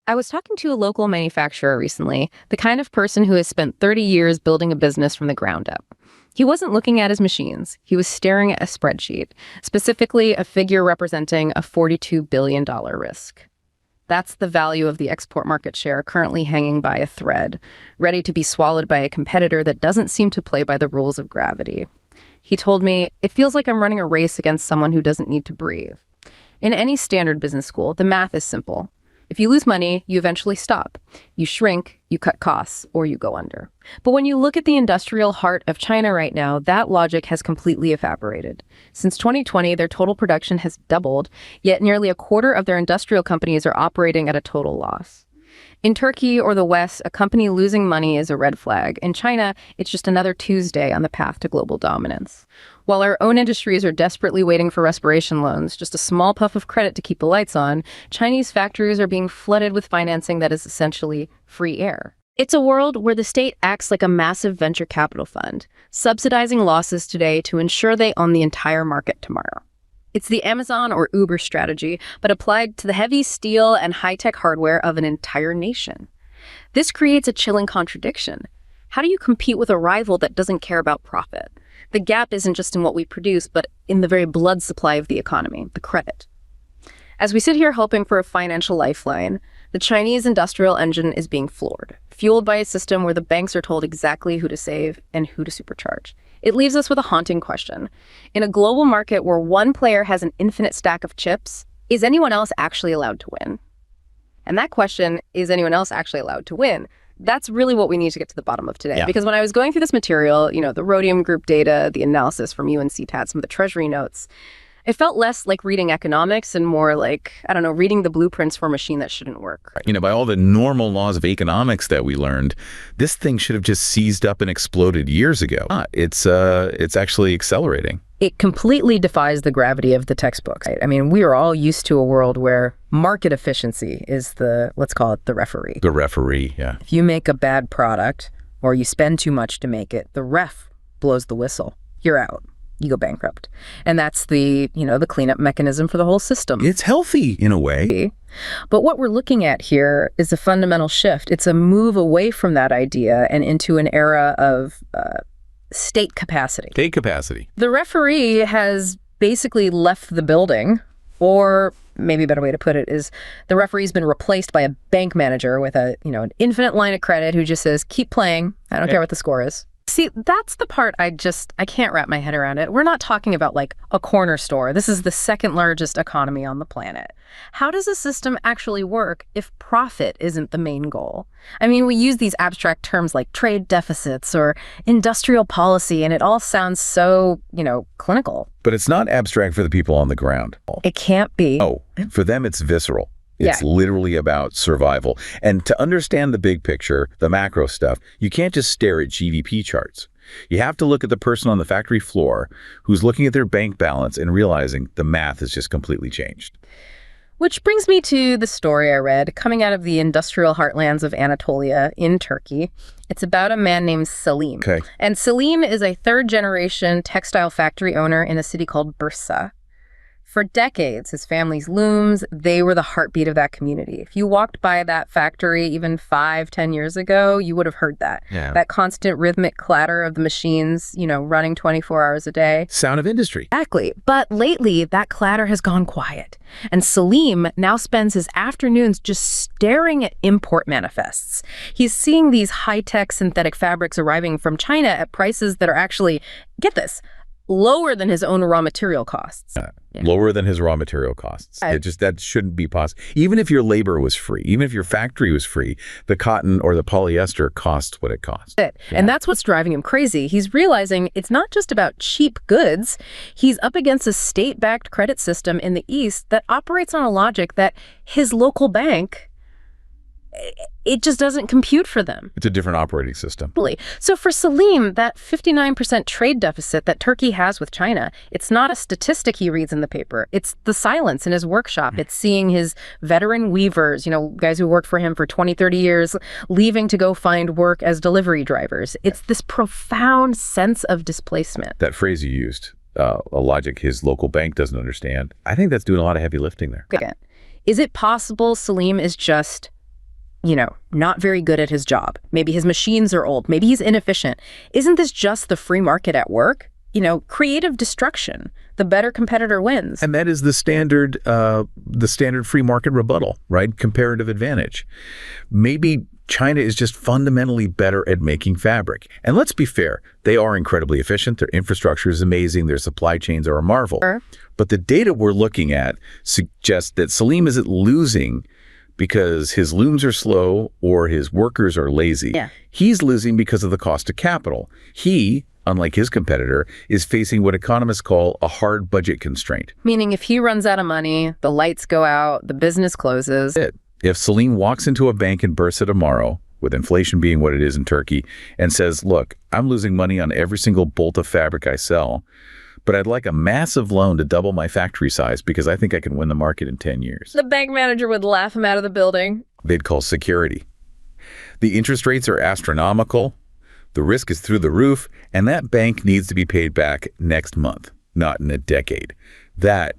I was talking to a local manufacturer recently, the kind of person who has spent 30 years building a business from the ground up. He wasn't looking at his machines. He was staring at a spreadsheet, specifically a figure representing a $42 billion risk. That's the value of the export market share currently hanging by a thread, ready to be swallowed by a competitor that doesn't seem to play by the rules of gravity. He told me, "It feels like I'm running a race against someone who doesn't need to breathe." In any standard business school, the math is simple. If you lose money, you eventually stop. You shrink, you cut costs, or you go under. But when you look at the industrial heart of China right now, that logic has completely evaporated. Since 2020, their total production has doubled, yet nearly a quarter of their industrial companies are operating at a total loss. In Turkey or the West, a company losing money is a red flag. In China, it's just another Tuesday on the path to global dominance. While our own industries are desperately waiting for respiration loans, just a small puff of credit to keep the lights on, Chinese factories are being flooded with financing that is essentially free air. It's a world where the state acts like a massive venture capital fund, subsidizing losses today to ensure they own the entire market tomorrow. It's the Amazon or Uber strategy, but applied to the heavy steel and high-tech hardware of an entire nation. This creates a chilling contradiction. How do you compete with a rival that doesn't care about profit? The gap isn't just in what we produce, but in the very blood supply of the economy, the credit. As we sit here hoping for a financial lifeline, the Chinese industrial engine is being floored, fueled by a system where the banks are told exactly who to save and who to supercharge. It leaves us with a haunting question. In a global market where one player has an infinite stack of chips, is anyone else actually allowed to win? And that question, is anyone else actually allowed to win? That's really what we need to get to the bottom of today. Yeah. Because when I was going through this material, the Rhodium Group data, the analysis from UNCTAD, some of the Treasury notes, it felt less like reading economics and more like, reading the blueprints for a machine that shouldn't work. By all the normal laws of economics that we learned, this thing should have just seized up and exploded years ago. It's actually accelerating. It completely defies the gravity of the textbooks. Right? We are all used to a world where market efficiency is let's call it the referee. The referee, yeah. If you make a bad product or you spend too much to make it, the ref blows the whistle. You're out. You go bankrupt. And that's the cleanup mechanism for the whole system. It's healthy in a way. But what we're looking at here is a fundamental shift. It's a move away from that idea and into an era of state capacity. State capacity. The referee has basically left the building, or maybe a better way to put it is the referee's been replaced by a bank manager with an infinite line of credit who just says, keep playing. I don't care what the score is. See, that's the part I can't wrap my head around it. We're not talking about like a corner store. This is the second largest economy on the planet. How does a system actually work if profit isn't the main goal? We use these abstract terms like trade deficits or industrial policy, and it all sounds so, clinical. But it's not abstract for the people on the ground. It can't be. Oh, for them, it's visceral. It's literally about survival. And to understand the big picture, the macro stuff, you can't just stare at GDP charts. You have to look at the person on the factory floor who's looking at their bank balance and realizing the math has just completely changed. Which brings me to the story I read coming out of the industrial heartlands of Anatolia in Turkey. It's about a man named Selim. Okay. And Selim is a third-generation textile factory owner in a city called Bursa. For decades, his family's looms, they were the heartbeat of that community. If you walked by that factory even 5-10 years ago, you would have heard that. Yeah. That constant rhythmic clatter of the machines, running 24 hours a day. Sound of industry. Exactly. But lately, that clatter has gone quiet. And Selim now spends his afternoons just staring at import manifests. He's seeing these high-tech synthetic fabrics arriving from China at prices that are actually, get this, lower than his own raw material costs. Lower than his raw material costs. That shouldn't be possible. Even if your labor was free, even if your factory was free, the cotton or the polyester costs what it costs. And that's what's driving him crazy. He's realizing it's not just about cheap goods. He's up against a state-backed credit system in the East that operates on a logic that his local bank, it just doesn't compute for them. It's a different operating system. So for Selim, that 59% trade deficit that Turkey has with China, it's not a statistic he reads in the paper. It's the silence in his workshop. It's seeing his veteran weavers, guys who worked for him for 20, 30 years, leaving to go find work as delivery drivers. It's this profound sense of displacement. That phrase you used, a logic his local bank doesn't understand, I think that's doing a lot of heavy lifting there. Is it possible Selim is just not very good at his job. Maybe his machines are old. Maybe he's inefficient. Isn't this just the free market at work? Creative destruction. The better competitor wins. And that is the standard free market rebuttal, right? Comparative advantage. Maybe China is just fundamentally better at making fabric. And let's be fair, they are incredibly efficient. Their infrastructure is amazing. Their supply chains are a marvel. Sure. But the data we're looking at suggests that Salim isn't losing because his looms are slow or his workers are lazy. Yeah. He's losing because of the cost of capital. He, unlike his competitor, is facing what economists call a hard budget constraint. Meaning if he runs out of money, the lights go out, the business closes. If Salim walks into a bank in Bursa tomorrow, with inflation being what it is in Turkey, and says, look, I'm losing money on every single bolt of fabric I sell, but I'd like a massive loan to double my factory size because I think I can win the market in 10 years. The bank manager would laugh him out of the building. They'd call security. The interest rates are astronomical, the risk is through the roof, and that bank needs to be paid back next month, not in a decade. That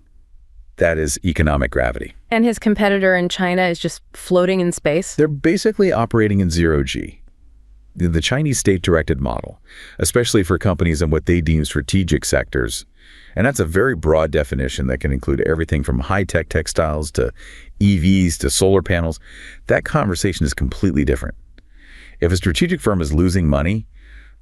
is economic gravity. And his competitor in China is just floating in space? They're basically operating in zero-G. The Chinese state-directed model, especially for companies in what they deem strategic sectors. And that's a very broad definition that can include everything from high-tech textiles to EVs to solar panels. That conversation is completely different. If a strategic firm is losing money,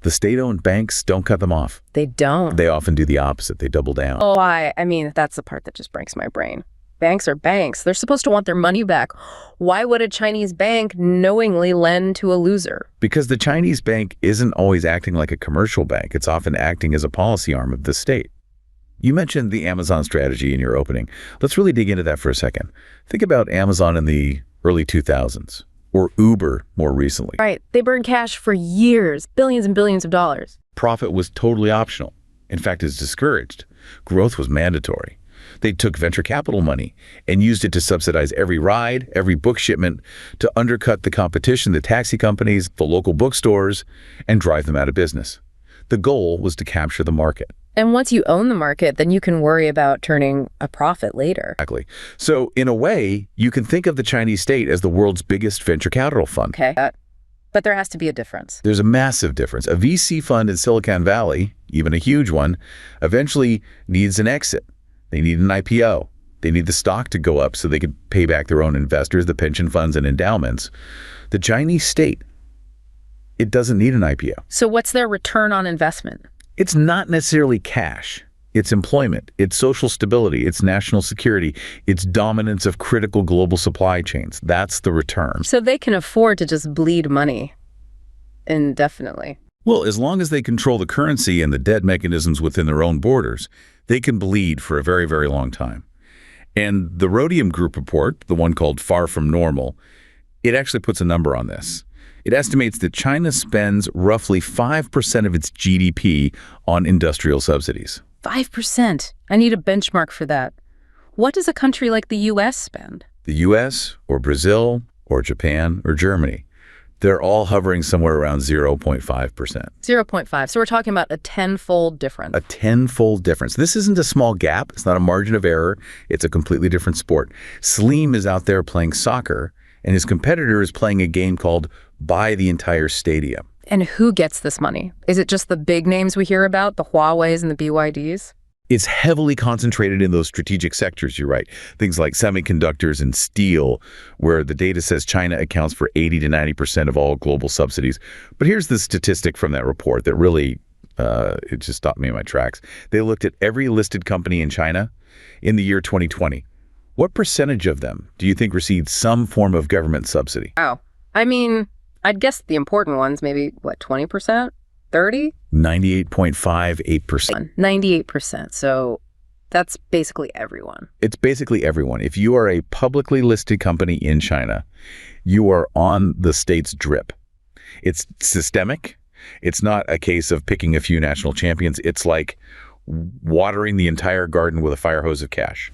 the state-owned banks don't cut them off. They don't. They often do the opposite. They double down. Oh, I mean, that's the part that just breaks my brain. Banks are banks. They're supposed to want their money back. Why would a Chinese bank knowingly lend to a loser? Because the Chinese bank isn't always acting like a commercial bank. It's often acting as a policy arm of the state. You mentioned the Amazon strategy in your opening. Let's really dig into that for a second. Think about Amazon in the early 2000s, or Uber more recently. Right. They burned cash for years, billions and billions of dollars. Profit was totally optional. In fact, it's discouraged. Growth was mandatory. They took venture capital money and used it to subsidize every ride, every book shipment, to undercut the competition, the taxi companies, the local bookstores, and drive them out of business. The goal was to capture the market. And once you own the market, then you can worry about turning a profit later. Exactly. So in a way, you can think of the Chinese state as the world's biggest venture capital fund. Okay. But there has to be a difference. There's a massive difference. A VC fund in Silicon Valley, even a huge one, eventually needs an exit. They need an IPO. They need the stock to go up so they could pay back their own investors, the pension funds and endowments. The Chinese state, it doesn't need an IPO. So what's their return on investment? It's not necessarily cash. It's employment. It's social stability. It's national security. It's dominance of critical global supply chains. That's the return. So they can afford to just bleed money indefinitely. Well, as long as they control the currency and the debt mechanisms within their own borders, they can bleed for a very, very long time. And the Rhodium Group report, the one called Far From Normal, it actually puts a number on this. It estimates that China spends roughly 5% of its GDP on industrial subsidies. 5%. I need a benchmark for that. What does a country like the U.S. spend? The U.S. or Brazil or Japan or Germany, they're all hovering somewhere around 0.5%. 0.5. So we're talking about a tenfold difference. A tenfold difference. This isn't a small gap. It's not a margin of error. It's a completely different sport. Salim is out there playing soccer, and his competitor is playing a game called Buy the Entire Stadium. And who gets this money? Is it just the big names we hear about, the Huaweis and the BYDs? It's heavily concentrated in those strategic sectors, you're right. Things like semiconductors and steel, where the data says China accounts for 80 to 90% of all global subsidies. But here's the statistic from that report that really, it just stopped me in my tracks. They looked at every listed company in China in the year 2020. What percentage of them do you think received some form of government subsidy? Wow. I mean, I'd guess the important ones, maybe, 20%? 30? 98.58%. 98%. So that's basically everyone. It's basically everyone. If you are a publicly listed company in China, you are on the state's drip. It's systemic. It's not a case of picking a few national champions. It's like watering the entire garden with a fire hose of cash.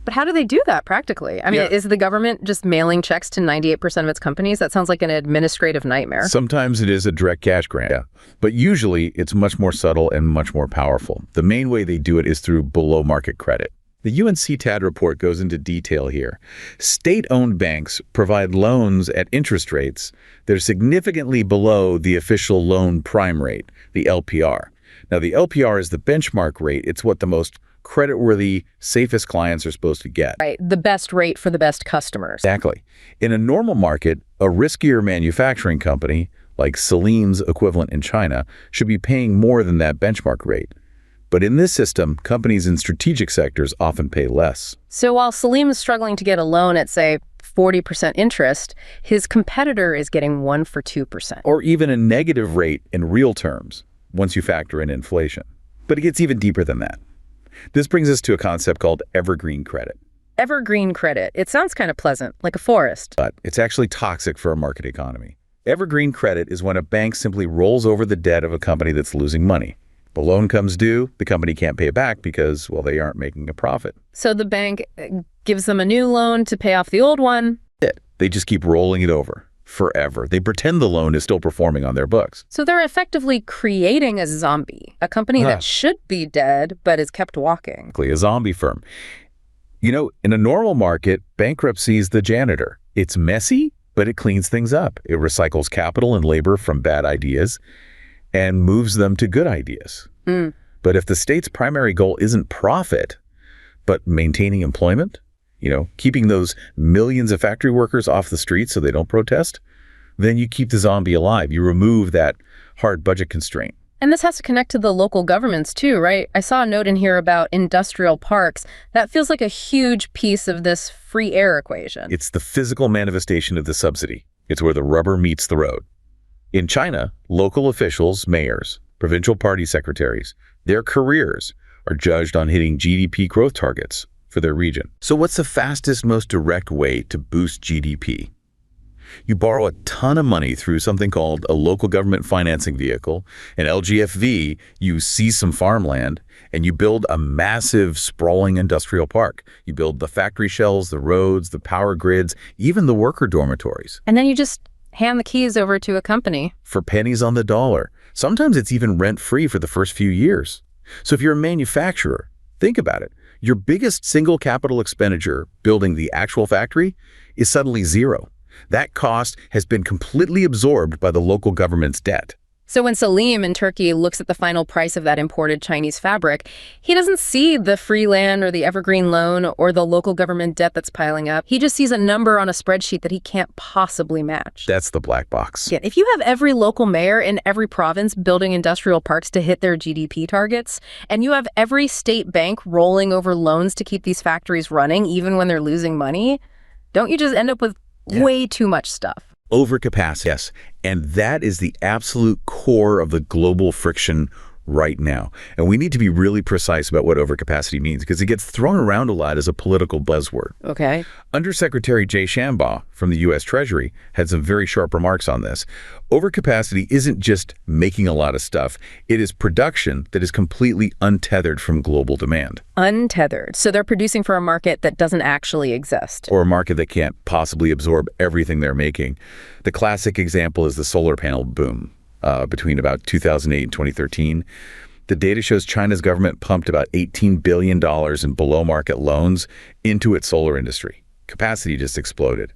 But how do they do that practically? I mean, is the government just mailing checks to 98% of its companies? That sounds like an administrative nightmare. Sometimes it is a direct cash grant, but usually it's much more subtle and much more powerful. The main way they do it is through below market credit. The UNCTAD report goes into detail here. State-owned banks provide loans at interest rates that are significantly below the official loan prime rate, the LPR. Now, the LPR is the benchmark rate. It's what the most creditworthy, safest clients are supposed to get. Right, the best rate for the best customers. Exactly. In a normal market, a riskier manufacturing company, like Salim's equivalent in China, should be paying more than that benchmark rate. But in this system, companies in strategic sectors often pay less. So while Salim is struggling to get a loan at, say, 40% interest, his competitor is getting 1 for 2%. Or even a negative rate in real terms, once you factor in inflation. But it gets even deeper than that. This brings us to a concept called evergreen credit. Evergreen credit. It sounds kind of pleasant, like a forest. But it's actually toxic for a market economy. Evergreen credit is when a bank simply rolls over the debt of a company that's losing money. The loan comes due, the company can't pay it back because, well, they aren't making a profit. So the bank gives them a new loan to pay off the old one. They just keep rolling it over forever. They pretend the loan is still performing on their books. So they're effectively creating a zombie, a company that should be dead but is kept walking. A zombie firm. You know, in a normal market, bankruptcy is the janitor. It's messy, but it cleans things up. It recycles capital and labor from bad ideas and moves them to good ideas. But if the state's primary goal isn't profit, but maintaining employment, keeping those millions of factory workers off the streets so they don't protest, then you keep the zombie alive. You remove that hard budget constraint. And this has to connect to the local governments too, right? I saw a note in here about industrial parks. That feels like a huge piece of this free air equation. It's the physical manifestation of the subsidy. It's where the rubber meets the road. In China, local officials, mayors, provincial party secretaries, their careers are judged on hitting GDP growth targets for their region. So what's the fastest, most direct way to boost GDP? You borrow a ton of money through something called a local government financing vehicle, an LGFV, you seize some farmland, and you build a massive, sprawling industrial park. You build the factory shells, the roads, the power grids, even the worker dormitories. And then you just hand the keys over to a company. For pennies on the dollar. Sometimes it's even rent-free for the first few years. So if you're a manufacturer, think about it. Your biggest single capital expenditure, building the actual factory, is suddenly zero. That cost has been completely absorbed by the local government's debt. So when Salim in Turkey looks at the final price of that imported Chinese fabric, he doesn't see the free land or the evergreen loan or the local government debt that's piling up. He just sees a number on a spreadsheet that he can't possibly match. That's the black box. Yeah, if you have every local mayor in every province building industrial parks to hit their GDP targets, and you have every state bank rolling over loans to keep these factories running even when they're losing money, don't you just end up with way too much stuff? Overcapacity, yes. And that is the absolute core of the global friction right now. And we need to be really precise about what overcapacity means because it gets thrown around a lot as a political buzzword. Okay. Undersecretary Jay Shambaugh from the U.S. Treasury had some very sharp remarks on this. Overcapacity isn't just making a lot of stuff. It is production that is completely untethered from global demand. Untethered. So they're producing for a market that doesn't actually exist. Or a market that can't possibly absorb everything they're making. The classic example is the solar panel boom. Between about 2008 and 2013. The data shows China's government pumped about $18 billion in below-market loans into its solar industry. Capacity just exploded.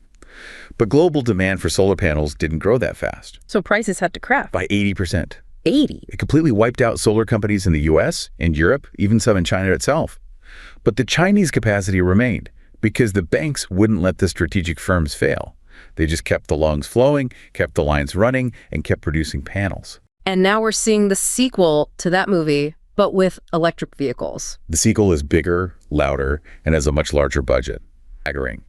But global demand for solar panels didn't grow that fast. So prices had to crash. By 80%. 80? It completely wiped out solar companies in the US and Europe, even some in China itself. But the Chinese capacity remained because the banks wouldn't let the strategic firms fail. They just kept the lungs flowing, kept the lines running, and kept producing panels. And now we're seeing the sequel to that movie, but with electric vehicles. The sequel is bigger, louder, and has a much larger budget. Staggering.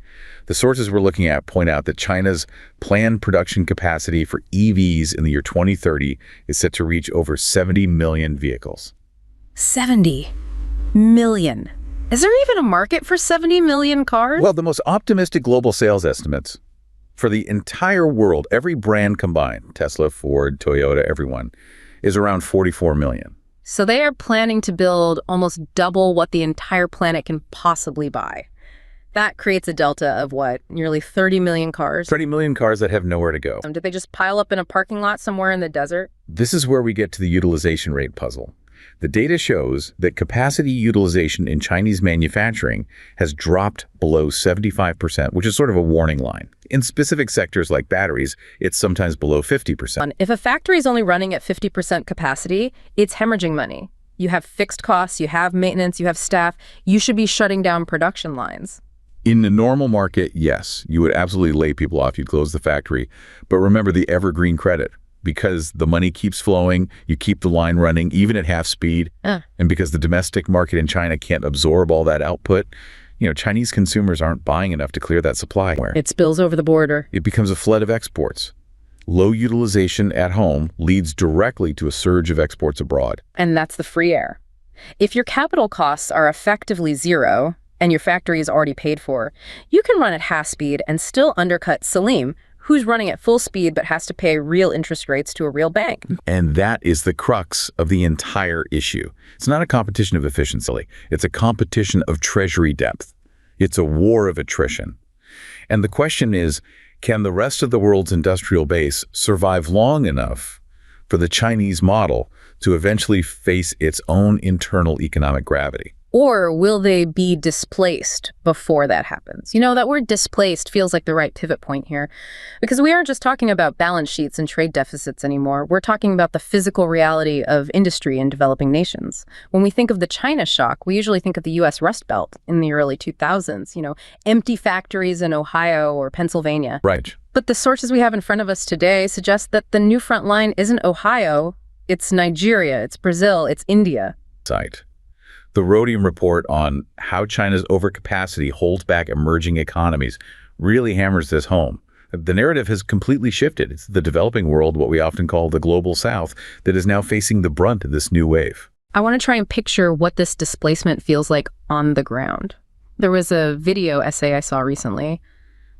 The sources we're looking at point out that China's planned production capacity for EVs in the year 2030 is set to reach over 70 million vehicles. 70 million. Is there even a market for 70 million cars? Well, the most optimistic global sales estimates for the entire world, every brand combined, Tesla, Ford, Toyota, everyone, is around 44 million. So they are planning to build almost double what the entire planet can possibly buy. That creates a delta of what, nearly 30 million cars? 30 million cars that have nowhere to go. Did they just pile up in a parking lot somewhere in the desert? This is where we get to the utilization rate puzzle. The data shows that capacity utilization in Chinese manufacturing has dropped below 75%, which is sort of a warning line. In specific sectors like batteries, it's sometimes below 50%. If a factory is only running at 50% capacity, it's hemorrhaging money. You have fixed costs, you have maintenance, you have staff. You should be shutting down production lines. In the normal market, yes, you would absolutely lay people off. You'd close the factory. But remember the evergreen credit. Because the money keeps flowing, you keep the line running, even at half speed. And because the domestic market in China can't absorb all that output, Chinese consumers aren't buying enough to clear that supply. It spills over the border. It becomes a flood of exports. Low utilization at home leads directly to a surge of exports abroad. And that's the free air. If your capital costs are effectively zero, and your factory is already paid for, you can run at half speed and still undercut Salim, who's running at full speed but has to pay real interest rates to a real bank. And that is the crux of the entire issue. It's not a competition of efficiency. It's a competition of treasury depth. It's a war of attrition. And the question is, can the rest of the world's industrial base survive long enough for the Chinese model to eventually face its own internal economic gravity? Or will they be displaced before that happens? That word displaced feels like the right pivot point here, because we aren't just talking about balance sheets and trade deficits anymore. We're talking about the physical reality of industry in developing nations. When we think of the China shock, we usually think of the U.S. Rust Belt in the early 2000s, empty factories in Ohio or Pennsylvania. Right. But the sources we have in front of us today suggest that the new front line isn't Ohio, it's Nigeria, it's Brazil, it's India. Right. The Rhodium report on how China's overcapacity holds back emerging economies really hammers this home. The narrative has completely shifted. It's the developing world, what we often call the global south, that is now facing the brunt of this new wave. I want to try and picture what this displacement feels like on the ground. There was a video essay I saw recently,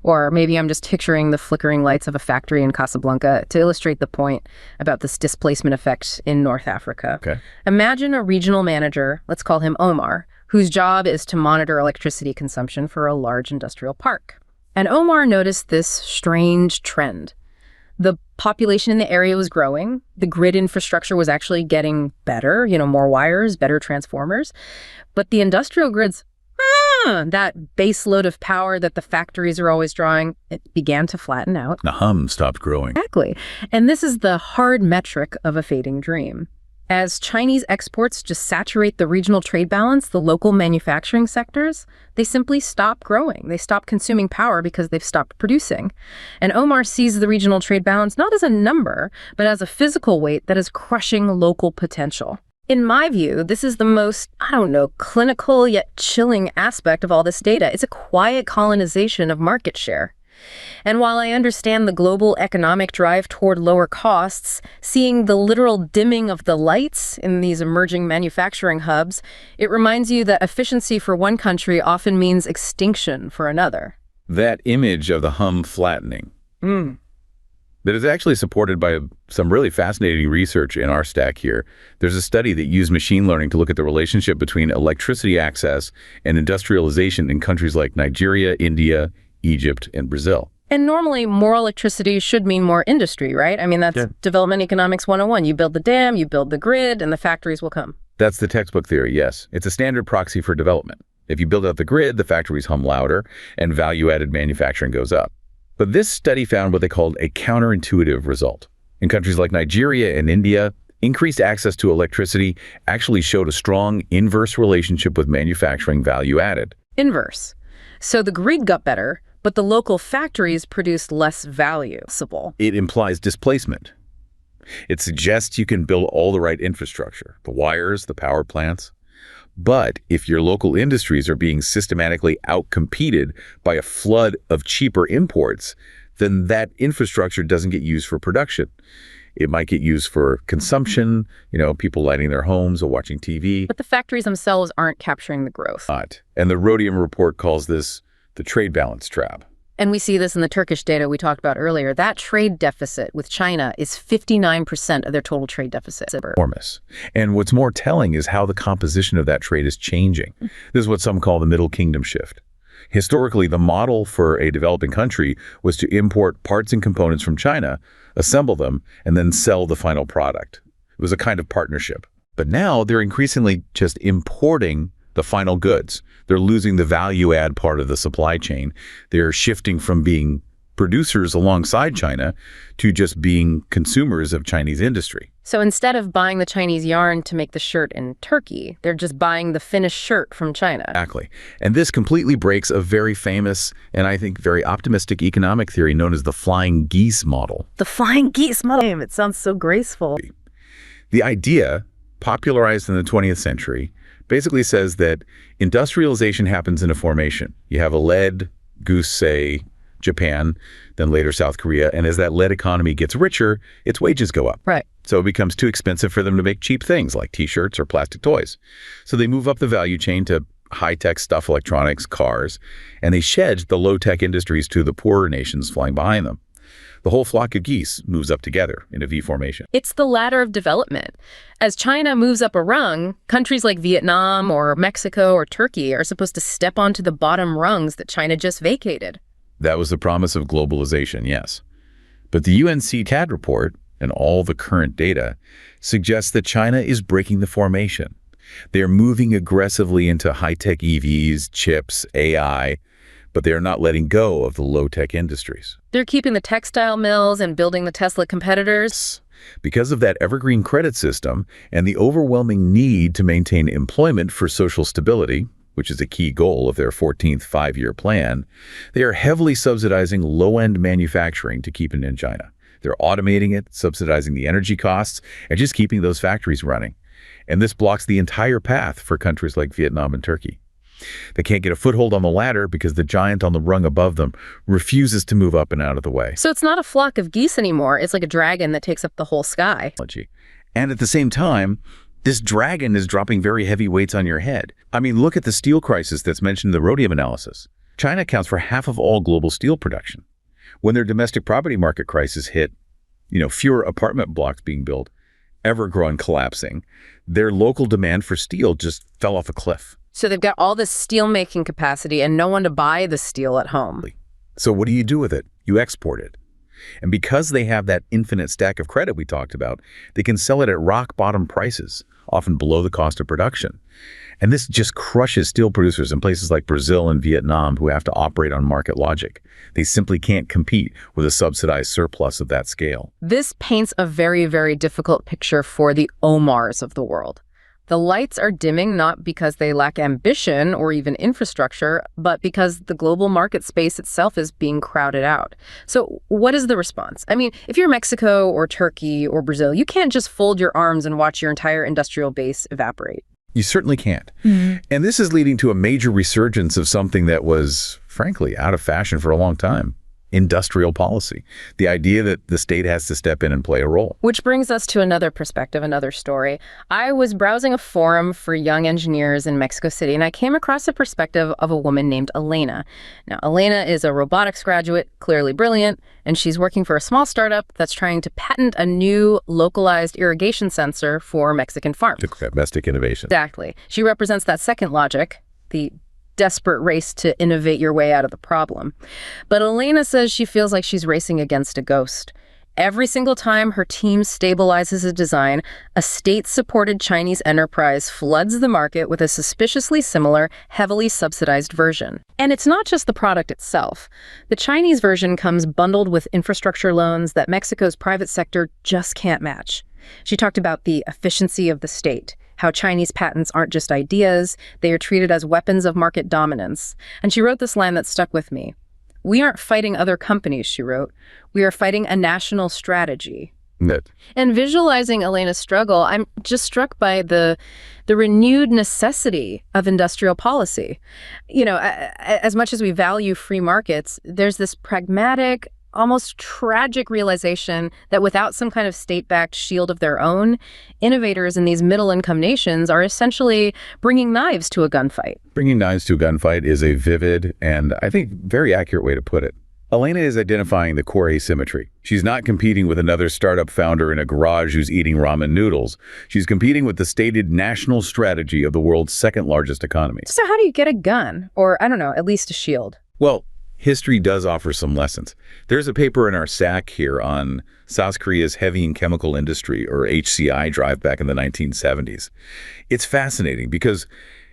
or maybe I'm just picturing the flickering lights of a factory in Casablanca to illustrate the point about this displacement effect in North Africa. Okay. Imagine a regional manager, let's call him Omar, whose job is to monitor electricity consumption for a large industrial park. And Omar noticed this strange trend. The population in the area was growing. The grid infrastructure was actually getting better, more wires, better transformers. But the industrial grids, that base load of power that the factories are always drawing, it began to flatten out. The hum stopped growing. Exactly. And this is the hard metric of a fading dream. As Chinese exports just saturate the regional trade balance, the local manufacturing sectors, they simply stop growing. They stop consuming power because they've stopped producing. And Omar sees the regional trade balance not as a number, but as a physical weight that is crushing local potential. In my view, this is the most, clinical yet chilling aspect of all this data. It's a quiet colonization of market share. And while I understand the global economic drive toward lower costs, seeing the literal dimming of the lights in these emerging manufacturing hubs, it reminds you that efficiency for one country often means extinction for another. That image of the hum flattening. That is actually supported by some really fascinating research in our stack here. There's a study that used machine learning to look at the relationship between electricity access and industrialization in countries like Nigeria, India, Egypt, and Brazil. And normally, more electricity should mean more industry, right? That's Development Economics 101. You build the dam, you build the grid, and the factories will come. That's the textbook theory, yes. It's a standard proxy for development. If you build out the grid, the factories hum louder, and value-added manufacturing goes up. But this study found what they called a counterintuitive result. In countries like Nigeria and India, increased access to electricity actually showed a strong inverse relationship with manufacturing value added. Inverse. So the grid got better, but the local factories produced less value. It implies displacement. It suggests you can build all the right infrastructure, the wires, the power plants. But if your local industries are being systematically outcompeted by a flood of cheaper imports, then that infrastructure doesn't get used for production. It might get used for consumption, people lighting their homes or watching TV. But the factories themselves aren't capturing the growth. And the Rhodium report calls this the trade balance trap. And we see this in the Turkish data we talked about earlier. That trade deficit with China is 59% of their total trade deficit. Enormous. And what's more telling is how the composition of that trade is changing. This is what some call the Middle Kingdom shift. Historically, the model for a developing country was to import parts and components from China, assemble them, and then sell the final product. It was a kind of partnership. But now they're increasingly just importing the final goods. They're losing the value add part of the supply chain. They're shifting from being producers alongside China to just being consumers of Chinese industry. So instead of buying the Chinese yarn to make the shirt in Turkey, they're just buying the finished shirt from China. Exactly. And this completely breaks a very famous and I think very optimistic economic theory known as the flying geese model. The flying geese model. It sounds so graceful. The idea, popularized in the 20th century, basically says that industrialization happens in a formation. You have a lead goose, say, Japan, then later South Korea, and as that lead economy gets richer, its wages go up. Right. So it becomes too expensive for them to make cheap things like t-shirts or plastic toys. So they move up the value chain to high-tech stuff, electronics, cars, and they shed the low-tech industries to the poorer nations flying behind them. The whole flock of geese moves up together in a V formation. It's the ladder of development. As China moves up a rung, countries like Vietnam or Mexico or Turkey are supposed to step onto the bottom rungs that China just vacated. That was the promise of globalization, yes. But the UNCTAD report and all the current data suggests that China is breaking the formation. They're moving aggressively into high-tech EVs, chips, AI, but they are not letting go of the low-tech industries. They're keeping the textile mills and building the Tesla competitors. Because of that evergreen credit system and the overwhelming need to maintain employment for social stability, which is a key goal of their 14th five-year plan, they are heavily subsidizing low-end manufacturing to keep it in China. They're automating it, subsidizing the energy costs, and just keeping those factories running. And this blocks the entire path for countries like Vietnam and Turkey. They can't get a foothold on the ladder because the giant on the rung above them refuses to move up and out of the way. So it's not a flock of geese anymore. It's like a dragon that takes up the whole sky. And at the same time, this dragon is dropping very heavy weights on your head. I mean, look at the steel crisis that's mentioned in the rhodium analysis. China accounts for half of all global steel production. When their domestic property market crisis hit, fewer apartment blocks being built, Evergreen collapsing, their local demand for steel just fell off a cliff. So they've got all this steel-making capacity and no one to buy the steel at home. So what do you do with it? You export it. And because they have that infinite stack of credit we talked about, they can sell it at rock-bottom prices, often below the cost of production. And this just crushes steel producers in places like Brazil and Vietnam who have to operate on market logic. They simply can't compete with a subsidized surplus of that scale. This paints a very, very difficult picture for the Omars of the world. The lights are dimming not because they lack ambition or even infrastructure, but because the global market space itself is being crowded out. So what is the response? I mean, if you're Mexico or Turkey or Brazil, you can't just fold your arms and watch your entire industrial base evaporate. You certainly can't. And this is leading to a major resurgence of something that was, frankly, out of fashion for a long time. Industrial policy. The idea that the state has to step in and play a role. Which brings us to another perspective, another story. I was browsing a forum for young engineers in Mexico City, and I came across a perspective of a woman named Elena. Now, Elena is a robotics graduate, clearly brilliant, and she's working for a small startup that's trying to patent a new localized irrigation sensor for Mexican farms. Domestic innovation. Exactly. She represents that second logic, the desperate race to innovate your way out of the problem. But Elena says she feels like she's racing against a ghost. Every single time her team stabilizes a design, a state-supported Chinese enterprise floods the market with a suspiciously similar, heavily subsidized version. And it's not just the product itself. The Chinese version comes bundled with infrastructure loans that Mexico's private sector just can't match. She talked about the efficiency of the state, how Chinese patents aren't just ideas, they are treated as weapons of market dominance. And she wrote this line that stuck with me. "We aren't fighting other companies," she wrote. "We are fighting a national strategy." And visualizing Elena's struggle, I'm just struck by the renewed necessity of industrial policy. As much as we value free markets, there's this pragmatic, almost tragic realization that without some kind of state-backed shield of their own, innovators in these middle-income nations are essentially bringing knives to a gunfight. Bringing knives to a gunfight is a vivid and, I think, very accurate way to put it. Elena is identifying the core asymmetry. She's not competing with another startup founder in a garage who's eating ramen noodles. She's competing with the stated national strategy of the world's second largest economy. So how do you get a gun? Or, I don't know, at least a shield? Well, history does offer some lessons. There's a paper in our SAC here on South Korea's heavy and chemical industry, or HCI, drive back in the 1970s. It's fascinating because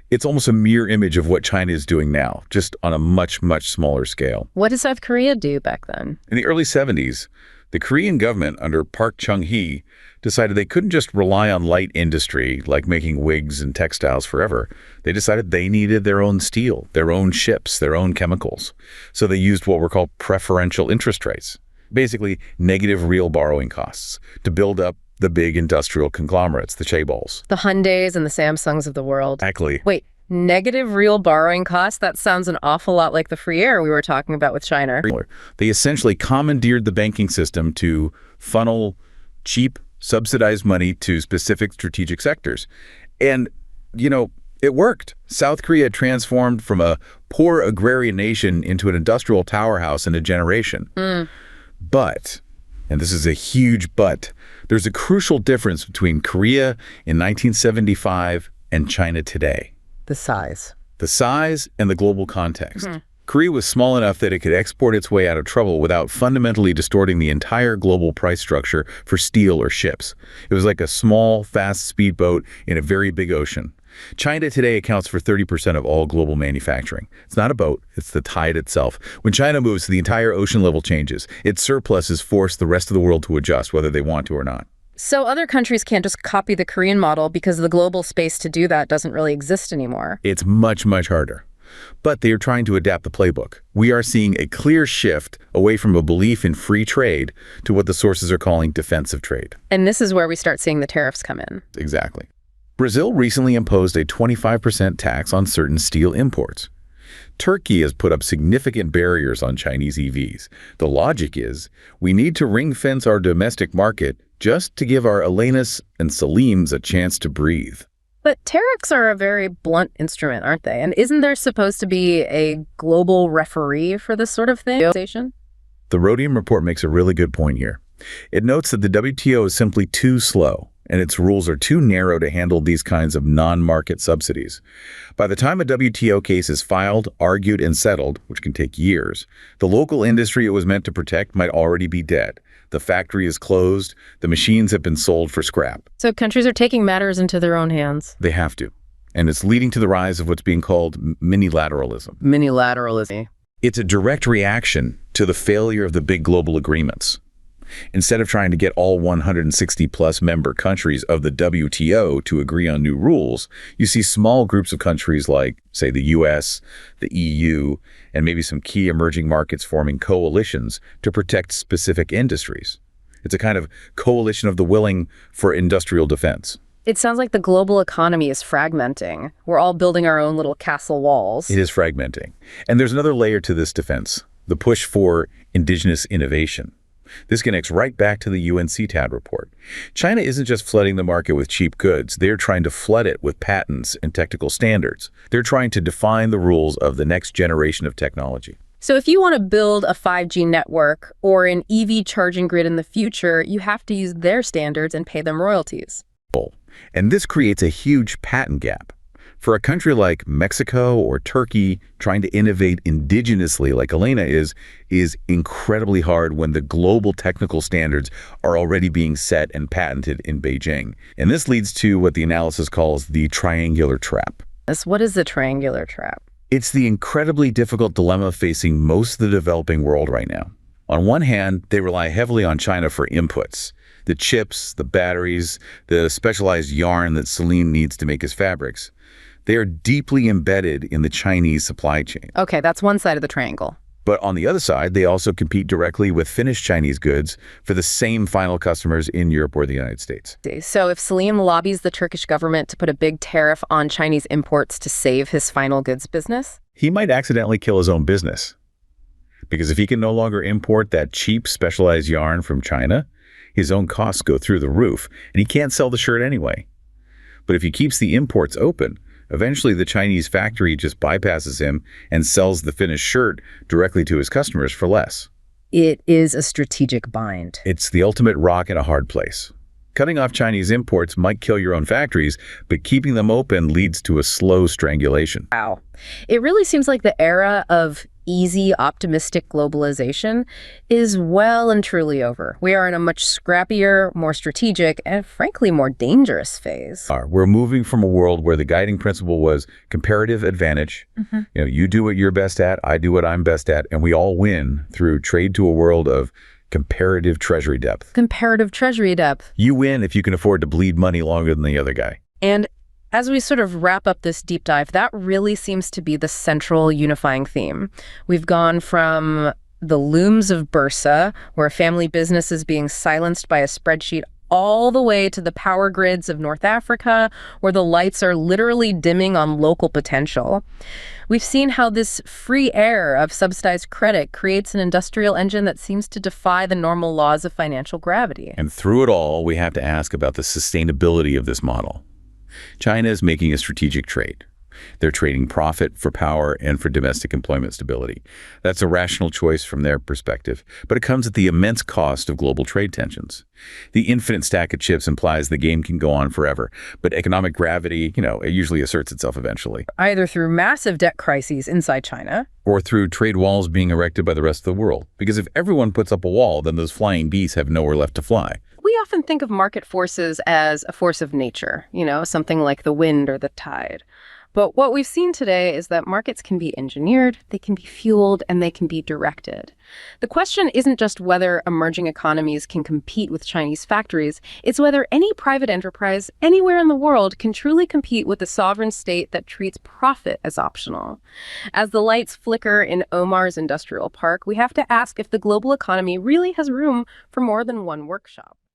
it's almost a mirror image of what China is doing now, just on a much, much smaller scale. What did South Korea do back then? In the early 70s, the Korean government under Park Chung-hee decided they couldn't just rely on light industry like making wigs and textiles forever. They decided they needed their own steel, their own ships, their own chemicals. So they used what were called preferential interest rates, basically negative real borrowing costs, to build up the big industrial conglomerates, the chaebols. The Hyundais and the Samsungs of the world. Exactly. Wait, negative real borrowing costs? That sounds an awful lot like the free air we were talking about with China. They essentially commandeered the banking system to funnel cheap, subsidized money to specific strategic sectors. And, it worked. South Korea transformed from a poor agrarian nation into an industrial towerhouse in a generation. But, and this is a huge but, there's a crucial difference between Korea in 1975 and China today. The size. The size and the global context. Korea was small enough that it could export its way out of trouble without fundamentally distorting the entire global price structure for steel or ships. It was like a small, fast speedboat in a very big ocean. China today accounts for 30% of all global manufacturing. It's not a boat, it's the tide itself. When China moves, the entire ocean level changes. Its surpluses force the rest of the world to adjust, whether they want to or not. So other countries can't just copy the Korean model because the global space to do that doesn't really exist anymore. It's much, much harder. But they are trying to adapt the playbook. We are seeing a clear shift away from a belief in free trade to what the sources are calling defensive trade. And this is where we start seeing the tariffs come in. Exactly. Brazil recently imposed a 25% tax on certain steel imports. Turkey has put up significant barriers on Chinese EVs. The logic is, we need to ring-fence our domestic market just to give our Elenas and Salims a chance to breathe. But tariffs are a very blunt instrument, aren't they? And isn't there supposed to be a global referee for this sort of thing? The Rhodium report makes a really good point here. It notes that the WTO is simply too slow, and its rules are too narrow to handle these kinds of non-market subsidies. By the time a WTO case is filed, argued, and settled, which can take years, the local industry it was meant to protect might already be dead. The factory is closed, the machines have been sold for scrap. So countries are taking matters into their own hands. They have to. And it's leading to the rise of what's being called minilateralism. Minilateralism. It's a direct reaction to the failure of the big global agreements. Instead of trying to get all 160-plus member countries of the WTO to agree on new rules, you see small groups of countries like, say, the US, the EU, and maybe some key emerging markets forming coalitions to protect specific industries. It's a kind of coalition of the willing for industrial defense. It sounds like the global economy is fragmenting. We're all building our own little castle walls. It is fragmenting. And there's another layer to this defense, the push for indigenous innovation. This connects right back to the UNCTAD report. China isn't just flooding the market with cheap goods. They're trying to flood it with patents and technical standards. They're trying to define the rules of the next generation of technology. So if you want to build a 5G network or an EV charging grid in the future, you have to use their standards and pay them royalties. And this creates a huge patent gap. For a country like Mexico or Turkey, trying to innovate indigenously like Elena is incredibly hard when the global technical standards are already being set and patented in Beijing. And this leads to what the analysis calls the triangular trap. What is the triangular trap? It's the incredibly difficult dilemma facing most of the developing world right now. On one hand, they rely heavily on China for inputs. The chips, the batteries, the specialized yarn that Salim needs to make his fabrics. They are deeply embedded in the Chinese supply chain. Okay, that's one side of the triangle. But on the other side, they also compete directly with finished Chinese goods for the same final customers in Europe or the United States. So if Salim lobbies the Turkish government to put a big tariff on Chinese imports to save his final goods business? He might accidentally kill his own business. Because if he can no longer import that cheap specialized yarn from China, his own costs go through the roof, and he can't sell the shirt anyway. But if he keeps the imports open, eventually the Chinese factory just bypasses him and sells the finished shirt directly to his customers for less. It is a strategic bind. It's the ultimate rock in a hard place. Cutting off Chinese imports might kill your own factories, but keeping them open leads to a slow strangulation. Wow. It really seems like the era of easy, optimistic globalization is well and truly over. We are in a much scrappier, more strategic, and frankly, more dangerous phase. We're moving from a world where the guiding principle was comparative advantage. You do what you're best at, I do what I'm best at, and we all win through trade to a world of comparative treasury depth. Comparative treasury depth. You win if you can afford to bleed money longer than the other guy. And as we sort of wrap up this deep dive, that really seems to be the central unifying theme. We've gone from the looms of Bursa, where a family business is being silenced by a spreadsheet, all the way to the power grids of North Africa, where the lights are literally dimming on local potential. We've seen how this free air of subsidized credit creates an industrial engine that seems to defy the normal laws of financial gravity. And through it all, we have to ask about the sustainability of this model. China is making a strategic trade. They're trading profit for power and for domestic employment stability. That's a rational choice from their perspective, but it comes at the immense cost of global trade tensions. The infinite stack of chips implies the game can go on forever, but economic gravity, it usually asserts itself eventually. Either through massive debt crises inside China, or through trade walls being erected by the rest of the world. Because if everyone puts up a wall, then those flying geese have nowhere left to fly. we often think of market forces as a force of nature, something like the wind or the tide. But what we've seen today is that markets can be engineered, they can be fueled, and they can be directed. The question isn't just whether emerging economies can compete with Chinese factories, it's whether any private enterprise anywhere in the world can truly compete with a sovereign state that treats profit as optional. As the lights flicker in Omar's industrial park, we have to ask if the global economy really has room for more than one workshop.